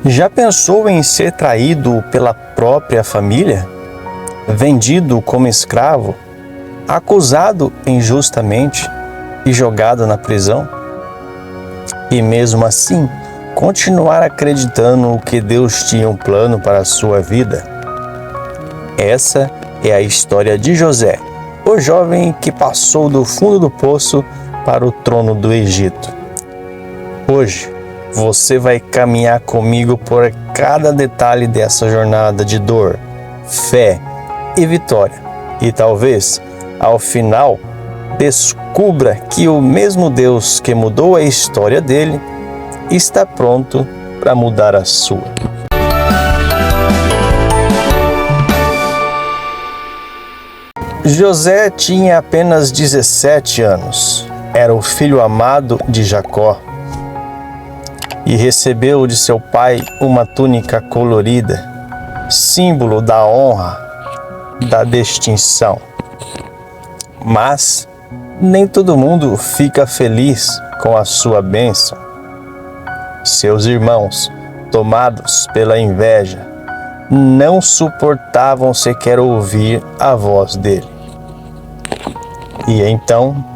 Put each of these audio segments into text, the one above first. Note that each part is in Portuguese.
Já pensou em ser traído pela própria família? Vendido como escravo? Acusado injustamente e jogado na prisão? E mesmo assim, continuar acreditando que Deus tinha um plano para a sua vida? Essa é a história de José, o jovem que passou do fundo do poço para o trono do Egito. Hoje, você vai caminhar comigo por cada detalhe dessa jornada de dor, fé e vitória. E talvez, ao final, descubra que o mesmo Deus que mudou a história dele está pronto para mudar a sua. José tinha apenas 17 anos. Era o filho amado de Jacó e recebeu de seu pai uma túnica colorida, símbolo da honra, da distinção. Mas nem todo mundo fica feliz com a sua bênção. Seus irmãos, tomados pela inveja, não suportavam sequer ouvir a voz dele. E então,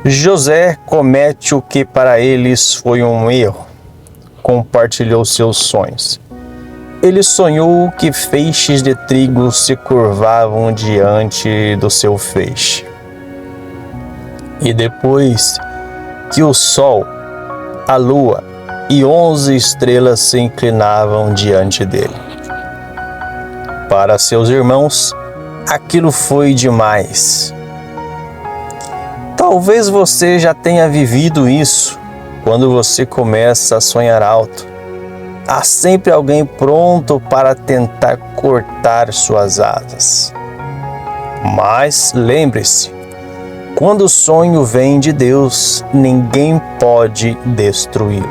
José comete o que para eles foi um erro. Compartilhou seus sonhos. Ele sonhou que feixes de trigo se curvavam diante do seu feixe. E depois que o sol, a lua e 11 estrelas se inclinavam diante dele. Para seus irmãos, aquilo foi demais. Talvez você já tenha vivido isso quando você começa a sonhar alto. Há sempre alguém pronto para tentar cortar suas asas. Mas lembre-se, quando o sonho vem de Deus, ninguém pode destruí-lo.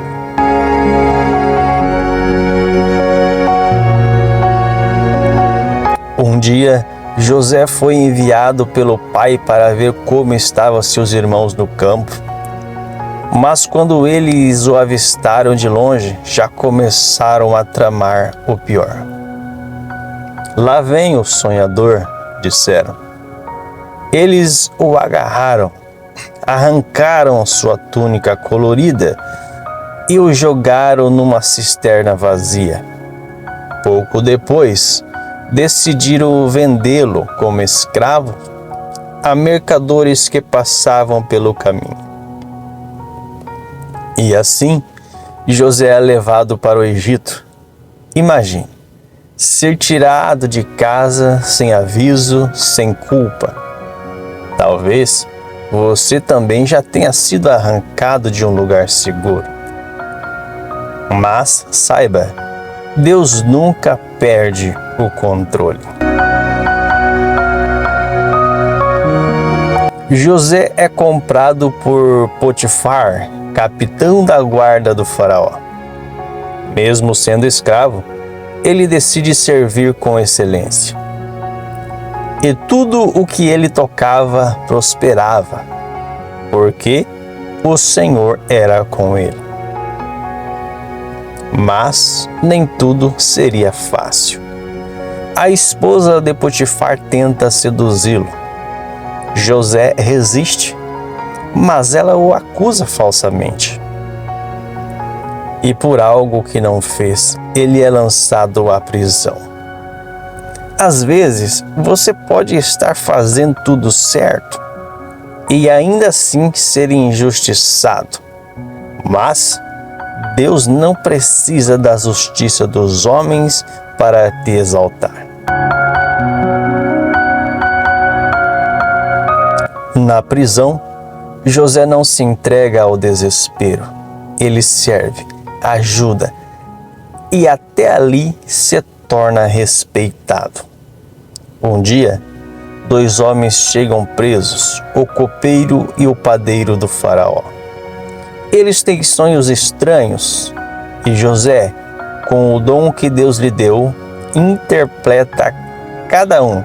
Um dia, José foi enviado pelo pai para ver como estavam seus irmãos no campo. Mas quando eles o avistaram de longe, já começaram a tramar o pior. Lá vem o sonhador, disseram. Eles o agarraram, arrancaram sua túnica colorida e o jogaram numa cisterna vazia. Pouco depois, decidiram vendê-lo como escravo a mercadores que passavam pelo caminho. E assim, José é levado para o Egito. Imagine, ser tirado de casa sem aviso, sem culpa. Talvez você também já tenha sido arrancado de um lugar seguro. Mas saiba, Deus nunca perde o controle. José é comprado por Potifar, capitão da guarda do faraó. Mesmo sendo escravo, ele decide servir com excelência. E tudo o que ele tocava prosperava, porque o Senhor era com ele. Mas nem tudo seria fácil. A esposa de Potifar tenta seduzi-lo. José resiste, mas ela o acusa falsamente. E por algo que não fez, ele é lançado à prisão. Às vezes, você pode estar fazendo tudo certo e ainda assim ser injustiçado. Mas Deus não precisa da justiça dos homens para te exaltar. Na prisão, José não se entrega ao desespero. Ele serve, ajuda e até ali se torna respeitado. Um dia, 2 homens chegam presos, o copeiro e o padeiro do faraó. Eles têm sonhos estranhos e José, com o dom que Deus lhe deu, interpreta cada um.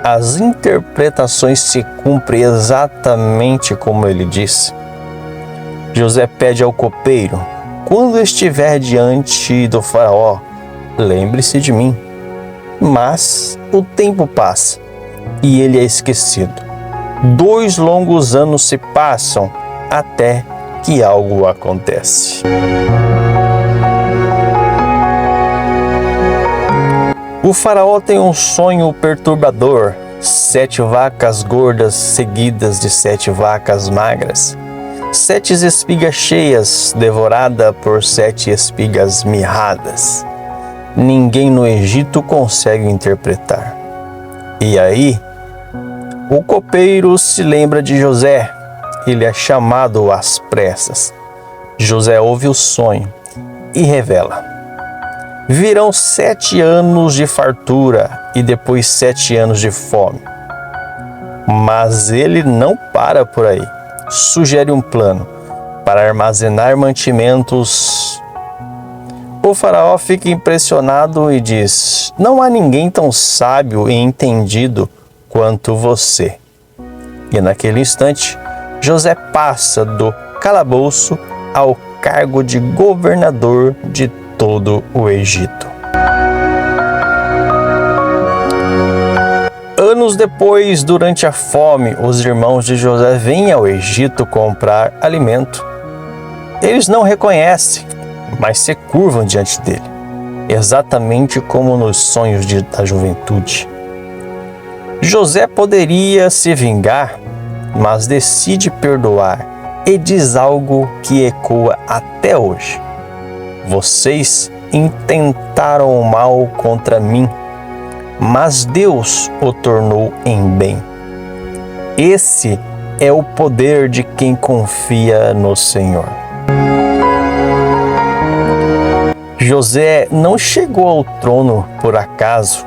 As interpretações se cumprem exatamente como ele disse. José pede ao copeiro: quando estiver diante do faraó, lembre-se de mim. Mas o tempo passa e ele é esquecido. 2 longos anos se passam até que algo acontece. O faraó tem um sonho perturbador: 7 vacas gordas seguidas de 7 vacas magras, 7 espigas cheias devorada por 7 espigas mirradas. Ninguém no Egito consegue interpretar. E aí, o copeiro se lembra de José. Ele é chamado às pressas. José ouve o sonho e revela: virão 7 anos de fartura e depois 7 anos de fome. Mas ele não para por aí. Sugere um plano para armazenar mantimentos. O faraó fica impressionado e diz: não há ninguém tão sábio e entendido quanto você. E naquele instante, José passa do calabouço ao cargo de governador de todo o Egito. Anos depois, durante a fome, os irmãos de José vêm ao Egito comprar alimento. Eles não reconhecem, mas se curvam diante dele, exatamente como nos sonhos da juventude. José poderia se vingar, mas decide perdoar e diz algo que ecoa até hoje: vocês intentaram o mal contra mim, mas Deus o tornou em bem. Esse é o poder de quem confia no Senhor. José não chegou ao trono por acaso.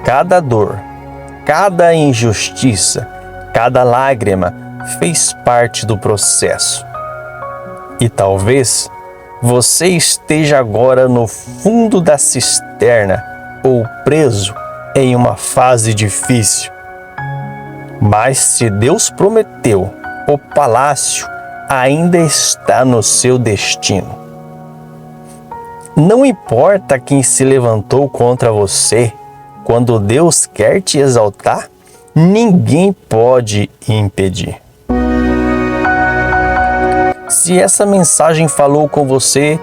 Cada dor, cada injustiça, cada lágrima fez parte do processo. E talvez você esteja agora no fundo da cisterna ou preso em uma fase difícil. Mas se Deus prometeu, o palácio ainda está no seu destino. Não importa quem se levantou contra você, quando Deus quer te exaltar, ninguém pode impedir. Se essa mensagem falou com você,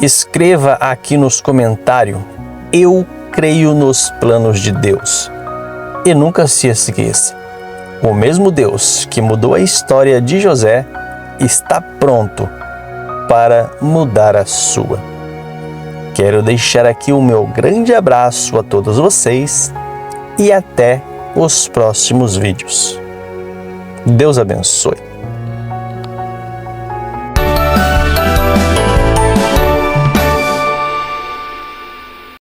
escreva aqui nos comentários: eu creio nos planos de Deus. E nunca se esqueça, o mesmo Deus que mudou a história de José está pronto para mudar a sua. Quero deixar aqui o meu grande abraço a todos vocês e até os próximos vídeos. Deus abençoe.